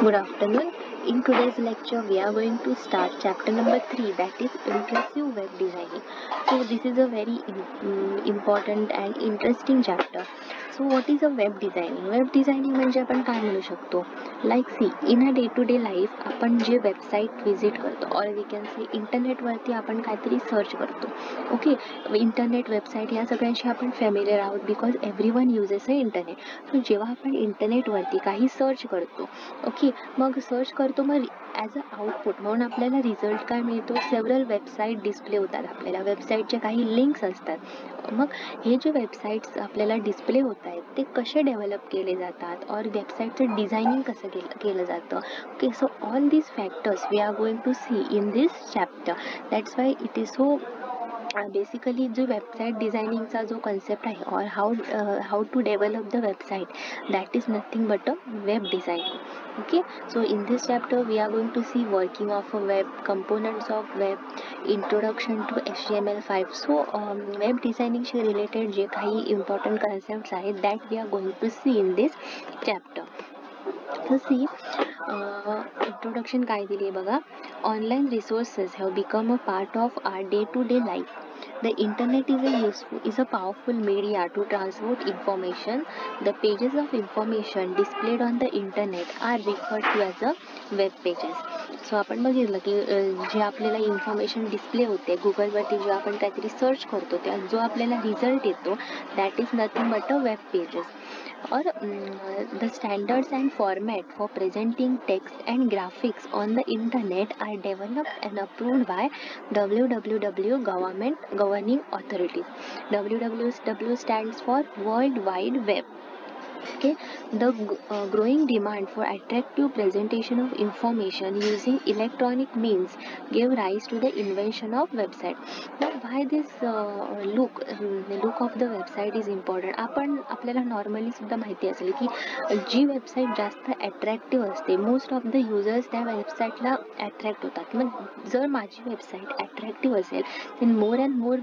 Good afternoon. In today's lecture, we are going to start chapter number 3, that is impressive web designing. So this is a very important and interesting chapter. So what is a web designing? Web designing म्हणजे आपण काय म्हणू शकतो? Like see, in a day to day life आपण जे website visit करतो or we can say इंटरनेटवरती आपण काहीतरी सर्च करतो. ओके, इंटरनेट वेबसाईट या सगळ्यांशी आपण फॅमिलियर आहोत because everyone uses a internet. So जेव्हा आपण इंटरनेटवरती काही सर्च करतो, ओके, मग सर्च करतो, मग ॲज अ आउटपुट म्हणून आपल्याला रिझल्ट काय मिळतो? सेव्हरल वेबसाईट डिस्प्ले होतात आपल्याला, वेबसाईटचे काही लिंक्स असतात. मग हे जे वेबसाईट्स आपल्याला डिस्प्ले होत आहेत ते कसे डेव्हलप केले जातात और वेबसाईटचं डिझायनिंग कसं केलं जातं. Okay, so all these factors we are going to see in this chapter. That's why it is so basically जो वेबसाईट डिझायनिंगचा जो कन्सेप्ट आहे or how to develop the website, that is nothing but a web designing. Okay, so in this chapter we are going to see working of a web, components of web, introduction to HTML5. So web designing she related जे काही important concepts आहेत that we are going to see in this chapter. So see, introduction काय दिली बघा. Online resources have become a part of our day-to-day life. The internet is a powerful media to transport information. The pages of information displayed on the internet are referred to as a web pages. So आपण बघितलं की जे आपल्याला information display होते गुगलवरती, जे आपण काहीतरी सर्च करतो त्या जो आपल्याला रिझल्ट येतो, that is nothing but a web pages. or the standards and format for presenting text and graphics on the internet are developed and approved by WWW governing authorities. WWW stands for World Wide Web. Okay, the growing demand for attractive presentation of information using electronic means gave rise to the invention of website. Now why this look of the website is important. आपल्याला normally सुद्धा माहिती असेल की जी website जास्त attractive असते, most of the users त्या वेबसाईटला अट्रॅक्ट होतात. मग जर माझी वेबसाईट अट्रॅक्टिव्ह असेल then more and more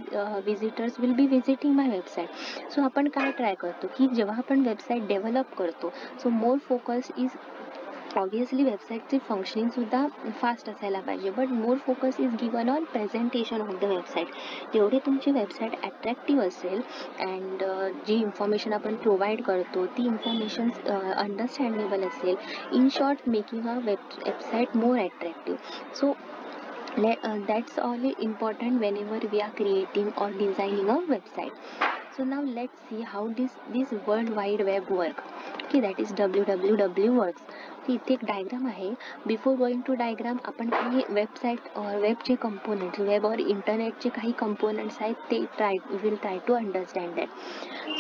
visitors will be visiting my website. So आपण काय ट्राय करतो की जेव्हा आपण वेबसाईट डेव्हलप करतो, so more focus is obviously वेबसाईटचे फंक्शनिंग सुद्धा फास्ट असायला पाहिजे, but more focus is given on presentation of the website. जेवढी तुमची वेबसाईट अट्रॅक्टिव्ह असेल अँड जी इन्फॉर्मेशन आपण प्रोव्हाइड करतो ती इन्फॉर्मेशन अंडरस्टँडेबल असेल, in short making a website more attractive. So that's all important whenever we are creating or designing a website. So now let's see how this World Wide Web work. Okay, that is WWW works. इथे एक diagram आहे. Before going to diagram आपण काही website वेबचे components, web और इंटरनेटचे काही components आहेत ते will try to understand that.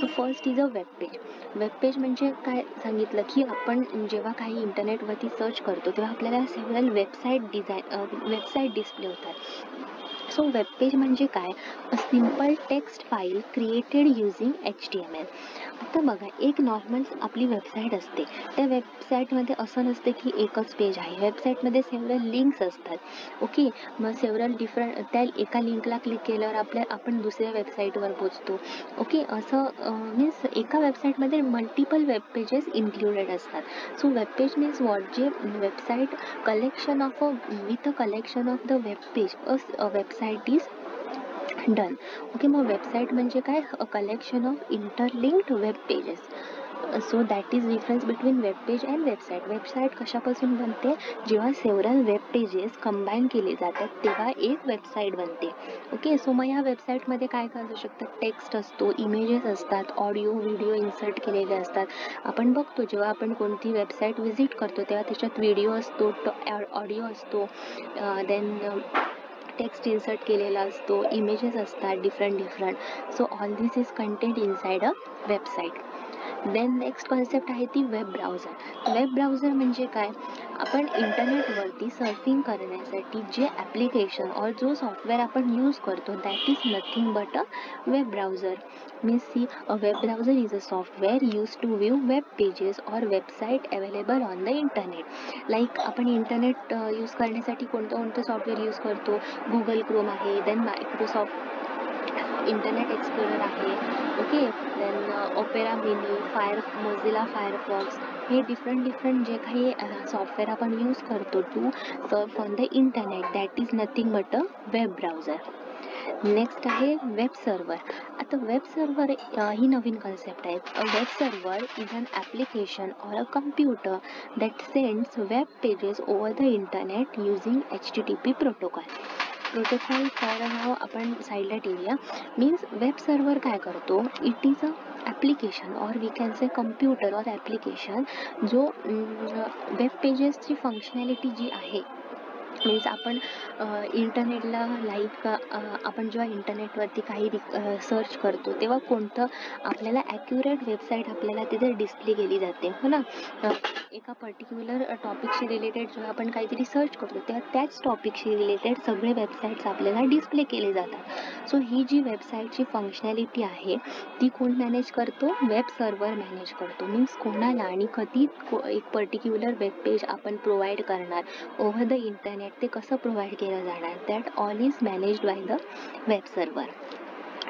So first is a web page. Web page म्हणजे काय सांगितलं की आपण जेव्हा काही इंटरनेटवरती सर्च करतो तेव्हा आपल्याला सेव्हरल वेबसाईट डिस्प्ले होतात. सो वेब पेज म्हणजे काय? A simple text file created using HTML. आता बघा, एक नॉर्मल आपली वेबसाईट असते, त्या वेबसाईटमध्ये असं नसते की एकच पेज आहे. वेबसाईटमध्ये सेव्हरल लिंक्स असतात. ओके, मग सेव्हरल डिफरंट त्या एका लिंकला क्लिक केल्यावर आपण दुसऱ्या वेबसाईटवर पोचतो. ओके, असं मीन्स एका वेबसाईटमध्ये मल्टिपल वेब पेजेस इन्क्लुडेड असतात. So web page means what, जे website collection of with a collection of the web page a website is done. Okay, मग वेबसाईट म्हणजे काय? A collection of interlinked web pages. So that is difference between web page and website. वेबसाईट कशापासून बनते? जेव्हा several web pages combine केले जातात तेव्हा एक वेबसाईट बनते. ओके, सो मग या वेबसाईटमध्ये काय काय असू शकतं? टेक्स्ट असतो, इमेजेस असतात, ऑडिओ व्हिडिओ इन्सर्ट केलेले असतात. आपण बघतो जेव्हा आपण कोणती वेबसाईट व्हिजिट करतो तेव्हा त्याच्यात व्हिडिओ असतो, ऑडिओ असतो, देन टेक्स्ट इन्सर्ट केलेला असतो, इमेजेस असतात different. So all this is content inside a website. Then next concept आहे ती वेब ब्राउझर. वेब ब्राउझर म्हणजे काय? आपण इंटरनेटवरती सर्फिंग करण्यासाठी जे ॲप्लिकेशन और जो सॉफ्टवेअर आपण यूज करतो that is nothing but a web browser. Means see, a web browser is a software use to view web pages और website available on the internet. Like आपण इंटरनेट यूज करण्यासाठी कोणतं software use करतो? Google Chrome आहे, then Microsoft Internet Explorer आहे. Okay, then Opera Mini, Mozilla Firefox, हे different जे काही सॉफ्टवेअर आपण यूज करतो to surf on the internet, that is nothing but a web browser. Next आहे वेब सर्वर. आता वेब सर्वर ही नवीन कन्सेप्ट आहे. A web server is an application or a computer that sends web pages over the internet using HTTP protocol. Protocol for now आपण साईडला ठेवूया. Means web server काय करतो, it is a application or we can say computer or application जो web पेजेसची functionality जी आहे, means आपण इंटरनेटला आपण जेव्हा इंटरनेटवरती काही सर्च करतो तेव्हा कोणतं आपल्याला ॲक्युरेट वेबसाईट आपल्याला तिथे डिस्प्ले केली जाते, हो ना. एका पर्टिक्युलर टॉपिकशी रिलेटेड जेव्हा आपण काहीतरी सर्च करतो तेव्हा त्याच टॉपिकशी रिलेटेड सगळे वेबसाईट्स आपल्याला डिस्प्ले केले जातात. सो ही जी वेबसाईटची फंक्शनॅलिटी आहे ती कोण मॅनेज करतो, वेब सर्वर मॅनेज करतो. मीन्स कोणाला आणि कधी एक पर्टिक्युलर वेब पेज आपण प्रोव्हाइड करणार ओव्हर द इंटरनेट, ते कसं प्रोव्हाइड केलं जाणार, that all is managed by the web server.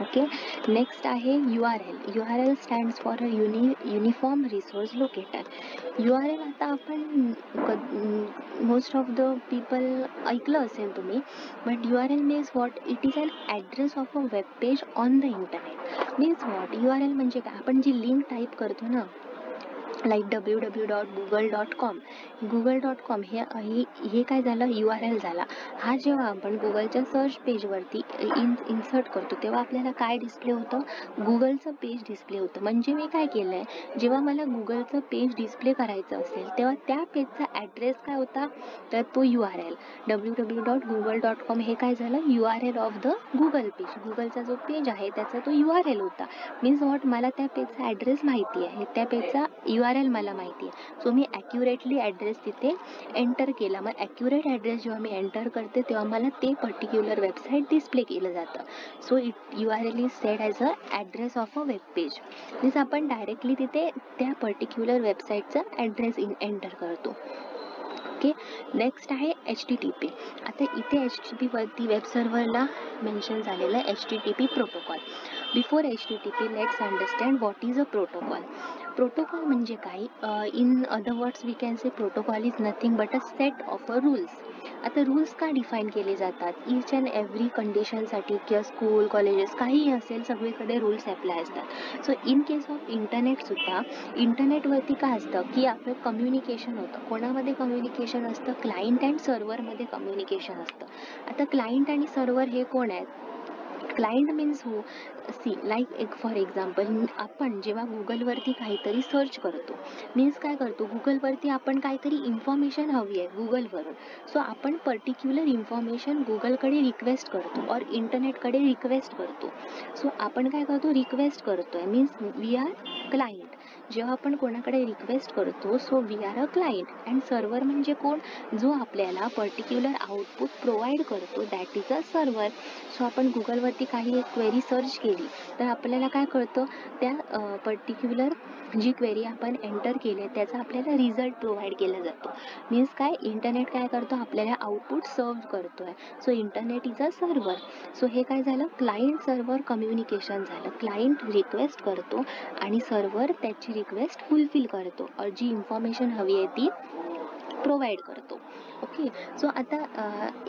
Okay, next आहे URL. URL stands for a uniform resource locator. URL आता आपण मोस्ट ऑफ द पीपल ऐकलं असेल तुम्ही, but URL means what, it is an address of a web page on the internet. Means what, URL म्हणजे काय, आपण जी link type करतो ना, लाईक www.google.com, google.com हे काय झालं, URL झाला. हा जेव्हा आपण गुगलच्या सर्च पेजवरती इन्सर्ट करतो तेव्हा आपल्याला काय डिस्प्ले होतं, गुगलचं पेज डिस्प्ले होतं. म्हणजे मी काय केलं आहे, जेव्हा मला गुगलचं पेज डिस्प्ले करायचं असेल तेव्हा त्या पेजचा ॲड्रेस काय होता, तर तो URL www.google.com हे काय झालं, URL of the Google page. गुगलचा जो पेज आहे त्याचा तो URL होता. मीन्स व्हॉट, मला त्या पेजचा ॲड्रेस माहिती आहे, त्या पेजचा URL मला माहिती आहे. सो मी ॲक्युरेटली ॲड्रेस तिथे एंटर केला. मग ॲक्युरेट ॲड्रेस जेव्हा मी एंटर करते तेव्हा मला ते पर्टिक्युलर वेबसाईट डिस्प्ले केलं जातं. So URL is sed as a address of a web page. Means आपण डायरेक्टली तिथे त्या पर्टिक्युलर वेबसाईटचा ॲड्रेस एंटर करतो. ओके, नेक्स्ट आहे HTTP. आता इथे HTTP वरती वेब सर्वरला मेन्शन झालेलं आहे HTTP protocol. Before HTTP let's understand what is a protocol. Protocol म्हणजे काय, in other words we can say protocol is nothing but a set of a rules. आता rules का define केले जातात, each and every कंडिशनसाठी किंवा school colleges काहीही असेल सगळीकडे रूल्स अप्लाय असतात. सो इन केस ऑफ इंटरनेटसुद्धा इंटरनेटवरती काय असतं की आपलं कम्युनिकेशन होतं. कोणामध्ये कम्युनिकेशन असतं, क्लायंट अँड सर्व्हरमध्ये कम्युनिकेशन असतं. आता क्लायंट आणि सर्व्हर हे कोण आहेत, क्लायंट मीन्स हो, लाईक एक फॉर एक्झाम्पल, आपण जेव्हा गुगलवरती काहीतरी सर्च करतो, मीन्स काय करतो, गुगलवरती आपण काहीतरी इन्फॉर्मेशन हवी आहे गुगलवरून. सो आपण पर्टिक्युलर इन्फॉर्मेशन गुगलकडे रिक्वेस्ट करतो और इंटरनेटकडे रिक्वेस्ट करतो. सो आपण काय करतो, रिक्वेस्ट करतोय, मीन्स वी आर क्लायंट. जेव्हा आपण कोणाकडे रिक्वेस्ट करतो, so we are a client. And server म्हणजे कोण, जो आपल्याला पर्टिक्युलर आउटपुट प्रोव्हाइड करतो, that is a server. So आपण गुगलवरती काही एक क्वेरी सर्च केली तर आपल्याला काय कळतं, त्या पर्टिक्युलर जी क्वेरी आपण एंटर केली त्याचा आपल्याला रिझल्ट प्रोव्हाइड केला जातो. मीन्स काय, इंटरनेट काय करतो, आपल्याला आउटपुट सर्व करतोय. So internet is a server. So हे काय झालं, क्लायंट सर्व्हर कम्युनिकेशन झालं. क्लायंट रिक्वेस्ट करतो आणि सर्व्हर त्याची रिक्वेस्ट फुलफिल करतो और जी इन्फॉर्मेशन हवी आहे ती प्रोव्हाइड करतो. ओके, सो आता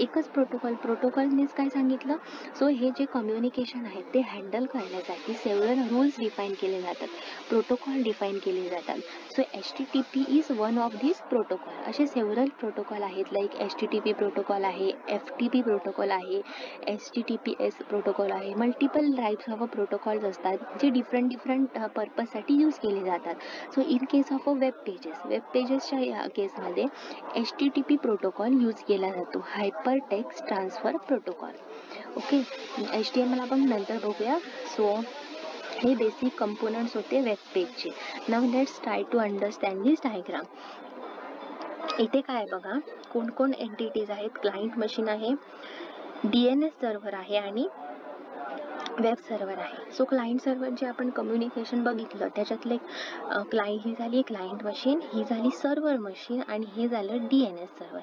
एकच प्रोटोकॉल मीन्स काय सांगितलं, सो हे जे कम्युनिकेशन आहे ते हँडल करण्यासाठी सेव्हरल रूल्स डिफाईन केले जातात, प्रोटोकॉल डिफाईन केले जातात. So HTTP is one of this protocol. असे सेव्हरल प्रोटोकॉल आहेत, लाईक HTTP प्रोटोकॉल आहे, FTP प्रोटोकॉल आहे, HTTPS प्रोटोकॉल आहे. मल्टिपल टाईप्स ऑफ प्रोटोकॉल्स असतात जे डिफरंट पर्पजसाठी यूज केले जातात. So in case of a web पेजेसच्या या केसमध्ये HTTP प्रोटोकॉल यूज केला जातो, hyper text transfer protocol. Okay, HTML आपण नंतर बघूया. सो हे बेसिक कंपोनंट्स होते वेब पेजचे. Now let's try to understand this diagram. इथे काय बघा, कोण एंटिटीज आहेत, क्लायंट मशीन आहे, DNS सर्व्हर आहे आणि वेब सर्व्हर आहे. सो क्लायंट सर्व्हर जे आपण कम्युनिकेशन बघितलं त्याच्यातले ही झाली क्लायंट मशीन, ही झाली सर्व्हर मशीन आणि हे झालं DNS सर्व्हर.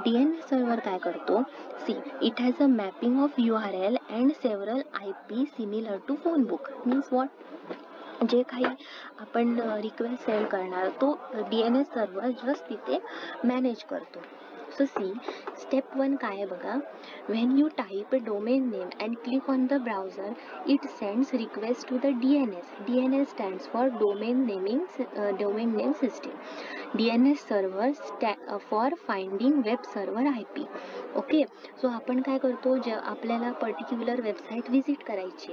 DNS सर्व्हर काय करतो? See it has a mapping of URL and several IP similar to phone book. Means what? जे काही आपण रिक्वेस्ट सेंड करणार तो DNS सर्व्हर जस्ट तिथे मॅनेज करतो. सो सी स्टेप 1 काय आहे बघा. When you type a domain name and click on the browser it sends request to the DNS. DNS stands for domain name system. DNS server for finding web server IP. Okay. So आपण काय करतो, जे आपल्याला particular website visit करायची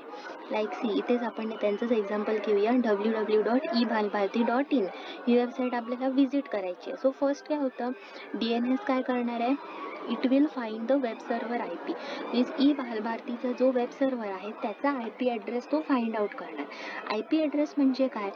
like C इथेच आपण त्यांचंच example घेऊया. www.ebalbharti.in ही वेबसाईट आपल्याला व्हिजिट करायची आहे. सो फर्स्ट काय होतं, DNS काय करणार आहे, it will find the web server IP. Means ebalbhartiचा जो वेब सर्व्हर आहे त्याचा IP ॲड्रेस तो फाइंड आउट करणार. IP ॲड्रेस म्हणजे काय,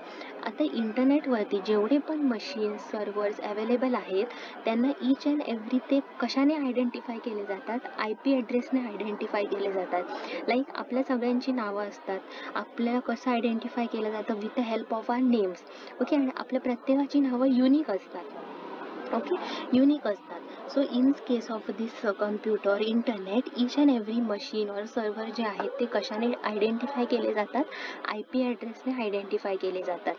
आता इंटरनेटवरती जेवढे पण मशीन्स सर्व्हर्स अवेलेबल आहेत त्यांना ईच अँड एव्हरी ते कशाने आयडेंटिफाय केले जातात, IP ॲड्रेसने आयडेंटिफाय केले जातात. लाईक आपल्या सगळ्यांची नावं असतात, आपल्याला कसं आयडेंटिफाय केलं जातं, with the help of our names. Okay. आणि आपल्या प्रत्येकाची नावं युनिक असतात. ओके, युनिक असतात. So in case of this computer internet each and every machine or server जे आहेत ते कशाने आयडेंटिफाय केले जातात, IP ॲड्रेसने आयडेंटिफाय केले जातात.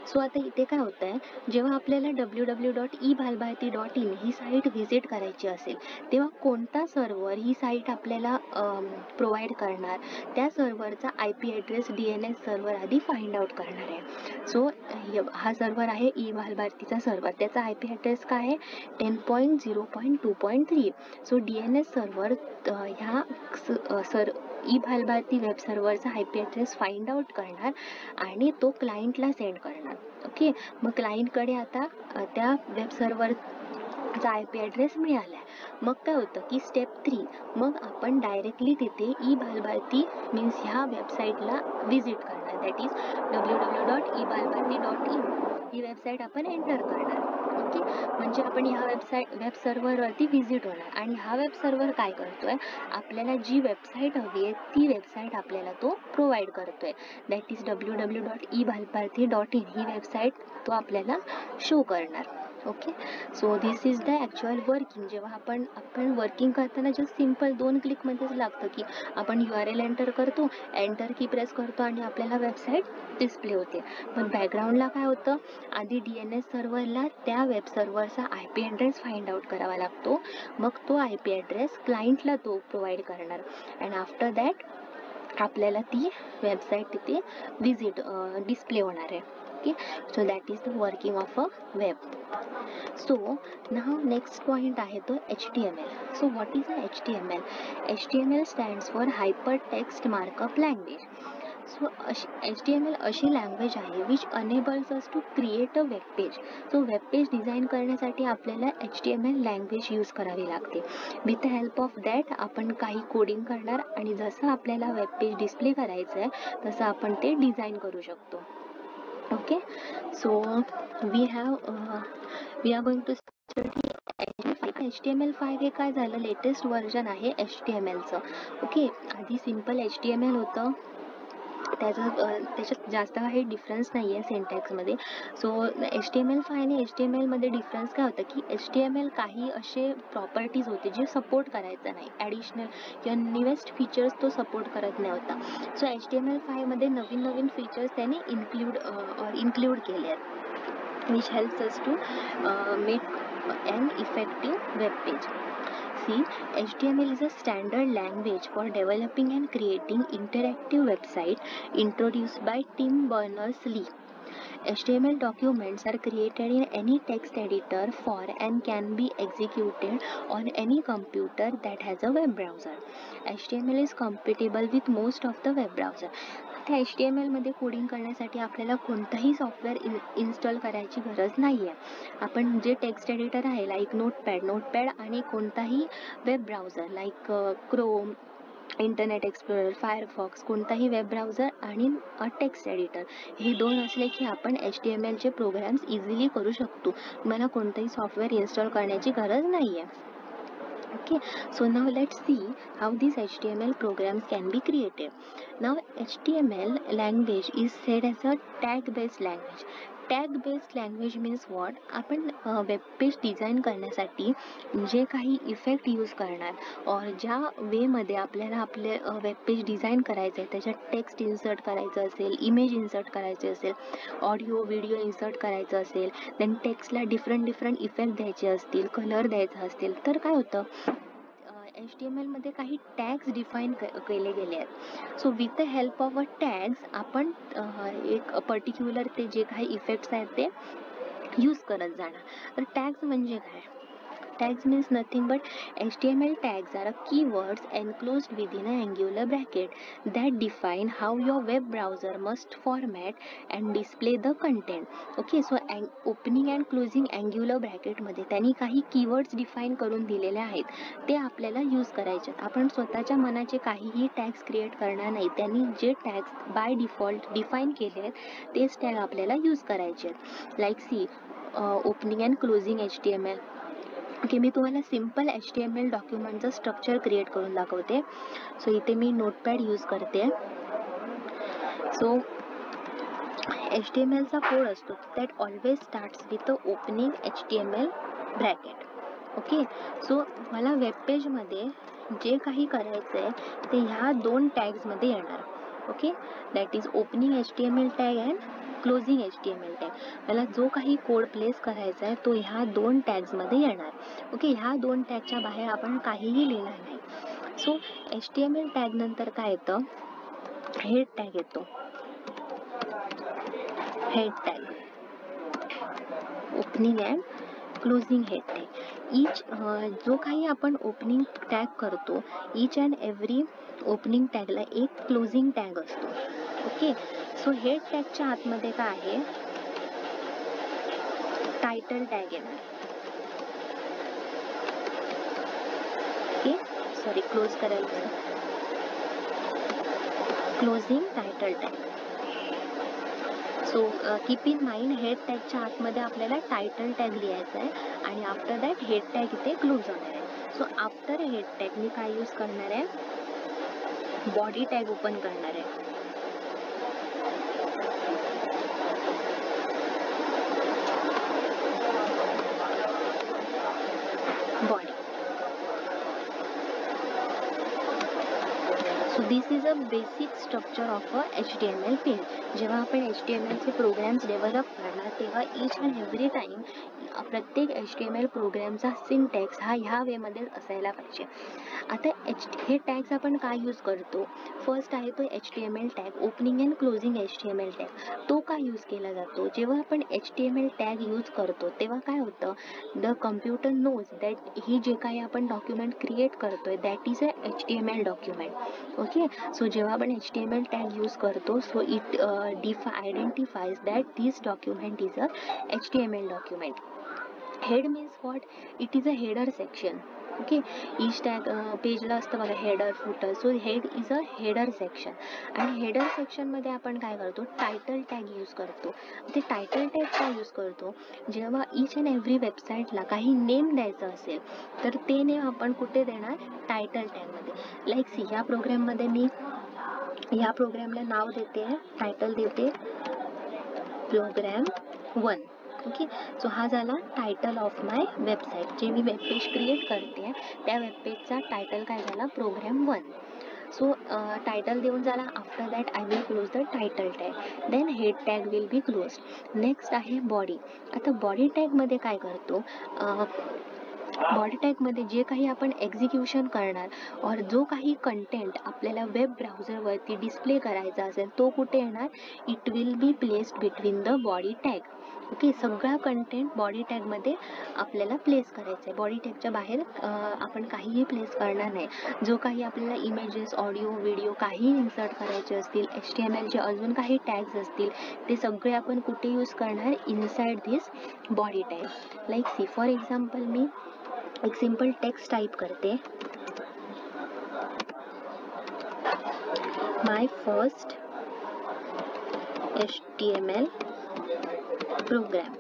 सो आता इथे काय होतं आहे, जेव्हा आपल्याला www.ebalbharti.in ही साईट व्हिजिट करायची असेल तेव्हा कोणता सर्व्हर ही साईट आपल्याला प्रोव्हाइड करणार, त्या सर्व्हरचा IP ॲड्रेस DNS सर्व्हर आधी फाइंड आउट करणार आहे. सो हा सर्व्हर आहे ebalbhartiचा सर्व्हर, त्याचा IP ॲड्रेस काय आहे 10.0.2.3. सो DNS सर्व्हर ह्या ebalbharti वेब सर्व्हरचा IP ॲड्रेस फाइंड आउट करणार आणि तो क्लायंटला सेंड करणार. ओके. मग क्लायंटकडे आता त्या वेब सर्व्हरचा IP ॲड्रेस मिळाला. मग काय होतं की स्टेप 3, मग आपण डायरेक्टली तिथे ebalbharti मीन्स ह्या वेबसाईटला व्हिजिट करणार. That is www.ebalbharti.in he website आपण एंटर करणार. ओके. म्हणजे आपण ह्या वेब सर्व्हरवरती व्हिजिट होणार आणि हा वेब सर्व्हर काय करतोय, आपल्याला जी वेबसाईट हवी आहे ती वेबसाईट आपल्याला तो प्रोव्हाइड करतोय. That is www.ebalbharti.in he website तो आपल्याला शो करणार. Okay. So this is the actual working. जेव्हा आपण वर्किंग करताना जस्ट सिम्पल 2 क्लिकमध्येच लागतं की आपण URL एंटर करतो, एंटर की प्रेस करतो आणि आपल्याला वेबसाईट डिस्प्ले होते. पण बॅकग्राऊंडला काय होतं, आधी DNS सर्व्हरला त्या वेब सर्व्हरचा IP ॲड्रेस फाइंड आउट करावा लागतो. मग तो IP ॲड्रेस क्लायंटला तो प्रोव्हाइड करणार अँड आफ्टर दॅट आपल्याला ती वेबसाईट तिथे डिस्प्ले होणार आहे. Okay. So that is the working of a web. So now next point आहे तो HTML. So what is a HTML? HTML stands for hyper text markup language. So HTML अशी language आहे which enables us to create a web page. So web page design करण्यासाठी आपल्याला HTML language use करावी लागते. With the help of that आपण काही coding करणार आणि जसं आपल्याला वेब पेज डिस्प्ले करायचं आहे तसं आपण ते डिझाईन करू शकतो. Okay. So we are going to study HTML5. हे काय झालं, लेटेस्ट व्हर्जन आहे HTMLचं. ओके. आधी सिम्पल HTML होतं, त्याच्यात जास्त काही डिफरन्स नाही आहे सिंटॅक्समध्ये. सो HTML5 आणि HTMLमध्ये डिफरन्स काय होतं की HTML काही असे प्रॉपर्टीज होते जे सपोर्ट करायचं नाही, ॲडिशनल किंवा न्यूएस्ट फीचर्स तो सपोर्ट करत नव्हता. सो HTML5मध्ये नवीन फीचर्स त्याने इन्क्लूड केले आहेत which helps us to make an effective web page. See, HTML is a standard language for developing and creating interactive website introduced by Tim Berners-Lee. HTML documents are created in any text editor for and can be executed on any computer that has a web browser. HTML is compatible with most of the web browser. त्या HTMLमध्ये coding करण्यासाठी आपल्याला कोणताही software install करायची गरज नाही आहे. आपण जे टेक्स्ट एडिटर आहे लाईक नोटपॅड आणि कोणताही web browser like Chrome, internet explorer, Firefox, कोणताही वेब ब्राउझर आणि टेक्स्ट एडिटर हे 2 असले की आपण HTMLचे प्रोग्राम्स इझिली करू शकतो. तुम्हाला कोणतंही सॉफ्टवेअर इन्स्टॉल करण्याची गरज नाही आहे. Okay, so now let's see how these HTML programs can be created. Now HTML language is said as a tag based language. Tag based language means what, आपण web page design करण्यासाठी जे काही effect use करणार और ज्या वेमध्ये आपल्याला आपले वेब पेज डिझाईन करायचं आहे, त्याच्यात टेक्स्ट इन्सर्ट करायचं असेल, इमेज इन्सर्ट करायचे असेल, ऑडिओ व्हिडिओ इन्सर्ट करायचं असेल, देन टेक्स्टला डिफरंट इफेक्ट द्यायचे असतील, कलर द्यायचा असतील, तर काय होतं, HTML मध्ये काही टॅग्स डिफाईन केले गेले आहेत. So with the help of a tags आपण एक पर्टिक्युलर ते जे काही इफेक्ट्स आहेत ते यूज करत जाणार. तर टॅग्स म्हणजे काय? Tags means nothing but HTML tags are keywords enclosed within an angular bracket that define how your web browser must format and display the content. Okay, so opening and closing angular bracket मध्ये त्यांनी काही keywords define करून दिलेले आहेत, ते आपल्याला use करायचे. आपण स्वतःच्या मनाचे काहीही टॅग्स क्रिएट करणार नाही, त्यांनी जे टॅग्स बाय डिफॉल्ट डिफाईन केले आहेत तेच टॅग आपल्याला यूज करायचे आहेत. Like see opening and closing HTML. Okay, मी तुम्हाला सिम्पल HTML डॉक्युमेंटचं स्ट्रक्चर क्रिएट करून दाखवते. सो इथे मी नोटपॅड यूज करते. सो HTMLचा कोड असतो that always starts with opening HTML bracket. Okay, so मला वेब पेजमध्ये जे काही करायचं आहे ते ह्या दोन टॅग्समध्ये येणार. Okay, that is opening HTML tag and closing HTML tag. मला जो काही कोड प्लेस करायचा आहे तो ह्या दोन टॅग्समध्ये येणार. ओके, ह्या दोन टॅगच्या बाहेर आपण काहीही लिहिणार नाही. सो HTML टॅग नंतर काय येतं, हेड टॅग येतो. Head tag, opening and closing head tag. Each जो काही आपण ओपनिंग टॅग करतो, ईच अँड एव्हरी ओपनिंग टॅगला एक क्लोजिंग टॅग असतो. ओके, सो हेड टॅगच्या आतमध्ये काय आहे, टायटल टॅग येणार. ओके, सॉरी, क्लोज करायचं, closing title tag. So keep in mind, head टॅगच्या आतमध्ये आपल्याला टायटल टॅग लिहायचा आहे आणि आफ्टर दॅट हेड टॅग इथे क्लोज होणार आहे. सो आफ्टर हेड टॅग मी काय यूज करणार आहे, बॉडी टॅग ओपन करणार आहे. Body. So this is a basic structure of a HTML page. जेव्हा आपण HTMLचे प्रोग्राम्स डेव्हलप करणार तेव्हा ईच अँड एव्हरी टाईम प्रत्येक HTML प्रोग्रामचा सिंटॅक्स हा ह्या वेमध्ये असायला पाहिजे. आता हे टॅग्स आपण काय यूज करतो, फर्स्ट आहे तो HTML tag, opening and closing HTML tag. तो काय यूज केला जातो, जेव्हा आपण HTML टॅग यूज करतो तेव्हा काय होतं, द कम्प्युटर नोज दॅट ही जे काही आपण डॉक्युमेंट क्रिएट करतोय that is a HTML document. Okay, so जेव्हा आपण HTML टॅग यूज करतो, so it identifies that this document is a HTML document. Head means what, it is a header section. Okay, each tag पेजला असतं बघा header footer. So head is a header section आणि header सेक्शनमध्ये आपण काय करतो, title tag use करतो. ते टायटल टॅग काय यूज करतो, जेव्हा ईच अँड एव्हरी वेबसाईटला काही नेम द्यायचं असेल तर ते नेम आपण कुठे देणार, टायटल टॅगमध्ये. लाईक सी, ह्या प्रोग्राममध्ये मी ह्या प्रोग्रामला नाव देते, टायटल देते प्रोग्राम 1. ओके, सो हा झाला टायटल ऑफ माय वेबसाईट. जे मी वेबपेज क्रिएट करते त्या वेबपेजचा टायटल काय झाला, प्रोग्राम 1. सो टायटल देऊन झाला. After that I will close the title tag, then head tag will be close. Next आहे बॉडी. आता बॉडी टॅगमध्ये काय करतो, बॉडी टॅगमध्ये जे काही आपण एक्झिक्युशन करणार और जो काही कंटेंट आपल्याला वेब ब्राउझरवरती डिस्प्ले करायचा असेल तो कुठे येणार, it will be placed between the body tag. Okay, सगळा कंटेंट बॉडी टॅगमध्ये आपल्याला प्लेस करायचं आहे. बॉडी टॅगच्या बाहेर आपण काहीही प्लेस करणार नाही. जो काही आपल्याला इमेजेस, ऑडिओ, व्हिडिओ काही इन्सर्ट करायचे असतील, HTMLचे अजून काही टॅग्स असतील, ते सगळे आपण कुठे यूज करणार, inside this body tag. Like see, for example मी एक सिंपल टेक्स्ट टाइप करते, my first HTML program.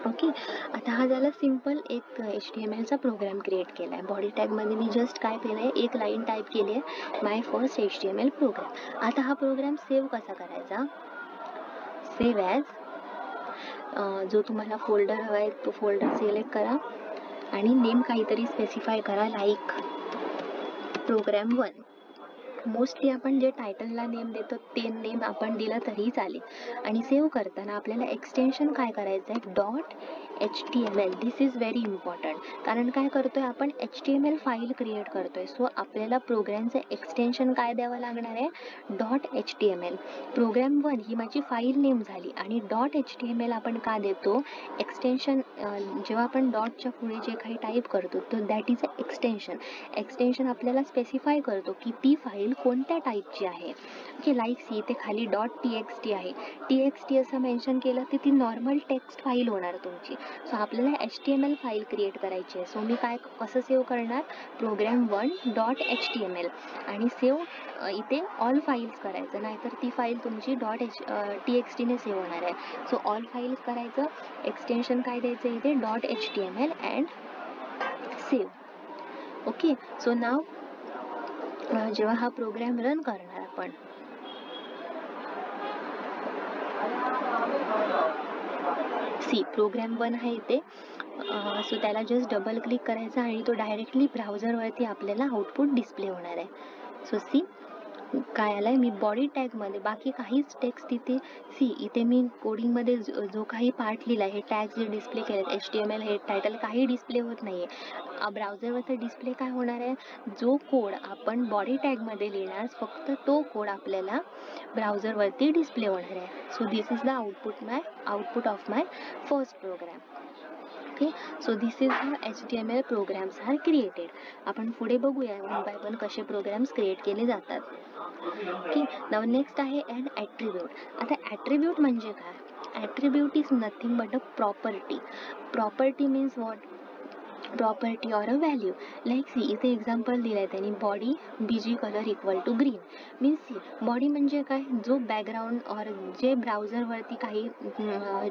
Okay. आता हा झाला सिम्पल एक HTMLचा प्रोग्राम क्रिएट केला आहे. बॉडी टॅगमध्ये मी जस्ट काय केलं आहे, एक लाईन टाईप केली आहे, माय फर्स्ट HTML प्रोग्राम. आता हा प्रोग्राम सेव्ह कसा करायचा, सेव्ह ॲज, जो तुम्हाला फोल्डर हवा आहे तो फोल्डर सिलेक्ट करा आणि नेम काहीतरी स्पेसिफाय करा, लाईक प्रोग्राम 1. मोस्टली आपण जे टायटलला नेम देतो ते नेम आपण दिलं तरीही चालेल. आणि सेव्ह करताना आपल्याला एक्सटेन्शन काय करायचं आहे, .html. This is very important, कारण काय करतोय आपण, HTML फाईल क्रिएट करतोय. सो आपल्याला प्रोग्रामचं एक्सटेन्शन काय द्यावं लागणार आहे, .html. प्रोग्राम 1 ही माझी फाईल नेम झाली आणि .html आपण का देतो, एक्सटेन्शन जेव्हा आपण डॉटच्या पुढे जे काही टाईप करतो तर that is a extension. Extension आपल्याला स्पेसिफाय करतो की ती फाईल कोणत्या टाईपची आहे. ओके, लाईक सी इथे खाली .txt आहे, txt असं मेन्शन केलं तर ती नॉर्मल टेक्स्ट फाईल होणार तुमची. सो आपल्याला HTML फाईल क्रिएट करायची आहे. सो मी कसं सेव्ह करणार, प्रोग्राम 1 .html आणि सेव्ह इथे ऑल फाईल्स करायचं, नाहीतर ती फाईल तुमची .txt सेव्ह होणार आहे. सो ऑल फाईल्स करायचं, एक्सटेन्शन काय द्यायचं इथे, .html and save. Okay. So now जेव्हा हा प्रोग्राम रन करणार आपण, सी प्रोग्राम 1 आहे इथे. सो त्याला जस्ट डबल क्लिक करायचं आणि तो डायरेक्टली ब्राउझरवरती आपल्याला आउटपुट डिस्प्ले होणार आहे. सो सी काय आलाय, मी बॉडी टॅगमध्ये बाकी काहीच टेक्स्ट तिथे, सी इथे मी कोडिंगमध्ये जो काही पार्ट लिहिला आहे, हे टॅग्स जे डिस्प्ले केले आहेत, HTML हे टायटल काही डिस्प्ले होत नाही आहे. ब्राउझरवरती डिस्प्ले काय होणार आहे, जो कोड आपण बॉडी टॅगमध्ये लिहिणार फक्त तो कोड आपल्याला ब्राउझरवरती डिस्प्ले होणार आहे. So this is the output of my first program. Okay. So this is how HTML programs are created. आपण पुढे बघूया वन बाय वन कसे प्रोग्राम्स क्रिएट केले जातात. ओके. नाव नेक्स्ट आहे ॲन ॲट्रिब्यूट. आता ॲट्रिब्यूट म्हणजे काय, attribute is nothing but a property. Property means what, property or a value. Like see इथे एक्झाम्पल दिलं आहे त्यांनी, body BG colour equal to green. Means C body म्हणजे काय, जो बॅकग्राऊंड ऑर जे ब्राउझरवरती काही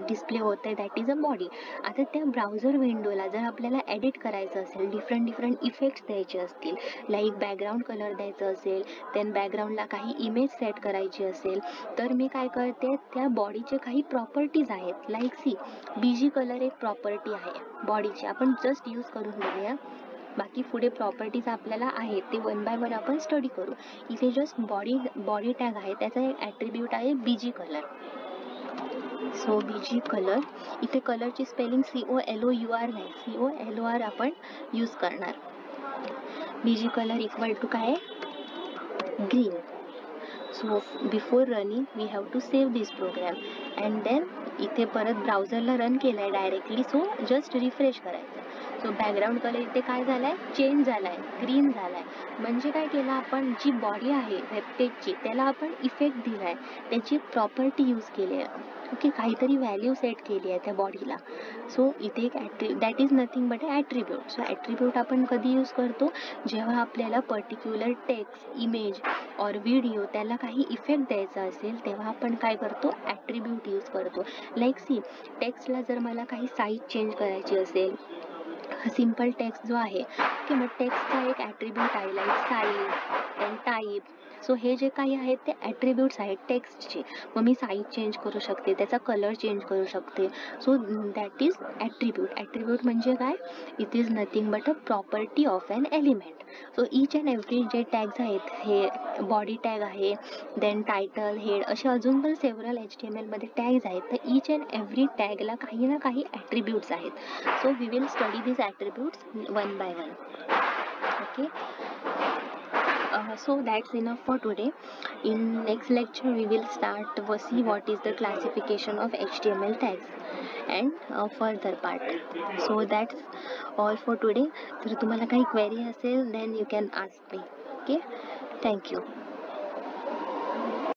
डिस्प्ले होतं आहे दॅट इज अ बॉडी. आता त्या ब्राउझर विंडोला जर आपल्याला एडिट करायचं असेल, डिफरंट इफेक्ट्स द्यायचे असतील, लाईक बॅकग्राऊंड कलर द्यायचं असेल, देन बॅकग्राऊंडला काही इमेज सेट करायची असेल, तर मी काय करते, त्या बॉडीचे काही प्रॉपर्टीज आहेत. लाईक सी BG कलर एक प्रॉपर्टी आहे बॉडीची, आपण जस्ट यूज करून बघूया. बाकी पुढे प्रॉपर्टीज आपल्याला आहेत ते वन बाय वन आपण स्टडी करू. इथे जस्ट बॉडी टॅग आहे, त्याचा एक ॲट्रिब्यूट आहे BG colour. So BG colour, इथे कलरची स्पेलिंग COLOUR नाही, COLOR आपण यूज करणार. BG कलर इक्वल टू काय, green. So before running we have to save this program and then इथे परत ब्राउझरला रन केलं आहे डायरेक्टली. सो जस्ट रिफ्रेश करायचं. सो बॅकग्राऊंड कलर इथे काय झाला आहे, चेंज झाला आहे, ग्रीन झाला आहे. म्हणजे काय केलं आपण, जी बॉडी आहे वेबपेजची त्याला आपण इफेक्ट दिला आहे, त्याची प्रॉपर्टी यूज केली आहे. ओके, काहीतरी व्हॅल्यू सेट केली आहे त्या बॉडीला. सो इथे एक that is nothing but attribute. So attribute आपण कधी यूज करतो, जेव्हा आपल्याला पर्टिक्युलर टेक्स्ट, इमेज और व्हिडिओ त्याला काही इफेक्ट द्यायचा असेल तेव्हा आपण काय करतो, ॲट्रिब्यूट यूज करतो. लाईक सी टेक्स्टला जर मला काही साईज चेंज करायची असेल, सिम्पल टेक्स्ट जो आहे, की मग टेक्स्टचा एक ॲट्रिब्यूट आहे, like size and type. So हे जे काही आहेत ते ॲट्रिब्यूट्स आहेत टेक्स्टचे. मग मी साईज चेंज करू शकते, त्याचा कलर चेंज करू शकते. So that is attribute. Attribute म्हणजे काय, it is nothing but a property of an element. So each and every जे टॅग्स आहेत, हे बॉडी टॅग आहे, देन टायटल, हेड, असे अजून पण सेव्हरल HTMLमध्ये टॅग्स आहेत. तर ईच अँड एव्हरी टॅगला काही ना काही ॲट्रिब्यूट्स आहेत. So we will study this attributes one by one. Okay. So that's enough for today. In next lecture we will see what is the classification of HTML tags and further part. So that's all for today. जर तुम्हाला काही query असेल then you can ask me. Okay, thank you.